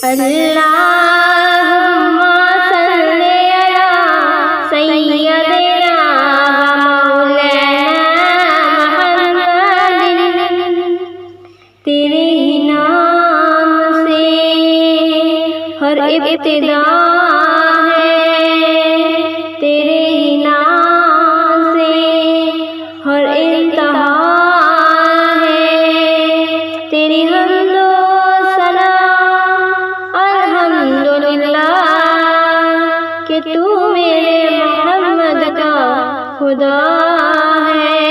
अल्लाहुम्मा सल्ली अला सय्यदिना व मौलाना मुहम्मदिन। तेरे ही नाम से हर इब्तिदा है, तेरे ही नाम से हर इंतहा है। तेरी हम्दो सलाम अल्हम्दुलिल्लाह कि तू मेरे मोहम्मद का खुदा है।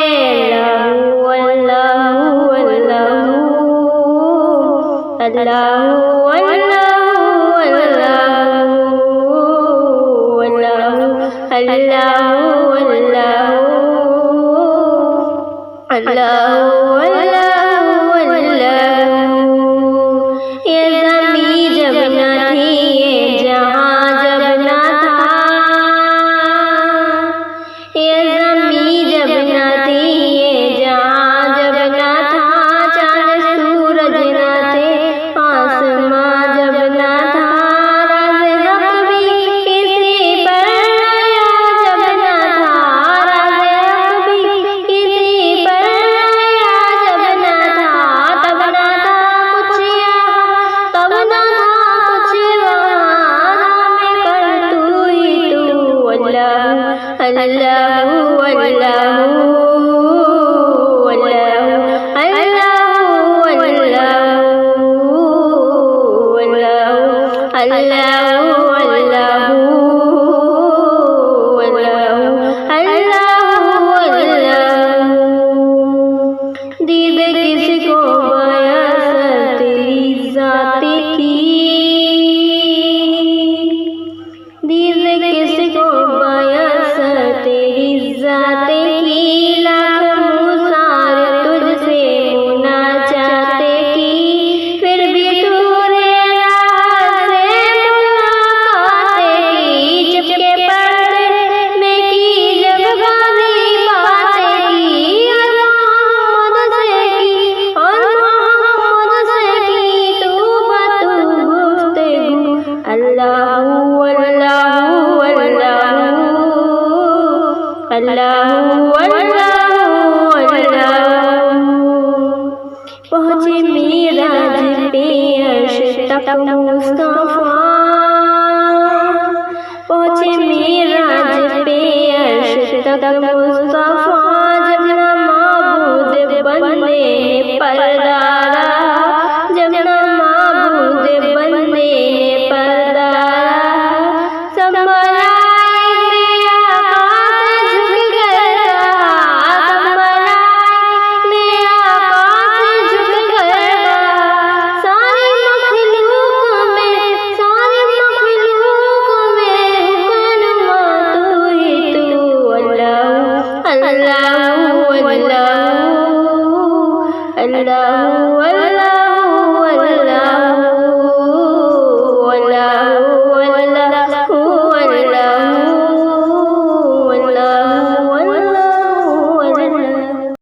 अल्लाहु अल्लाहु अल्लाहु अल्लाहु ये ज़मीं जब न थी, ये जहां जब न था, ये ज़मीं जब न थी, ये जहां जब न था, चाँद सूरज न थे, आसमां जब न था, राज़ हक़ भी किसी पर आया जब न था, राज़ हक़ भी किसी पर आया जब न था, तब न था कुछ यहाँ, तब न था कुछ वहाँ, नाम कर तू ही तू। अल्लाहु अल्लाहु अल्लाहु अल्लाहु अल्लाहु दीद किसको बयासर तेरी ज़ात की, दीद किसको बयासर तेरी ज़ात की, लाख मुसार तुझसे मुनाजात की, फिर भी तूने राह से मुलाकात की, चुपके पर्दे में की जब गाज़ी बातें की, और मोहम्मद से की तू बातू गुफ्तगू। अल्लाहु अल्लाहु अल्लाहु अल्लाहु अल्लाहु पहुँचे मेराज पे अर्श तक मुस्तफ़ा, पहुँचे मेराज पे अर्श तक मुस्तफ़ा, जब ना माबूद बंदे ने पर्दा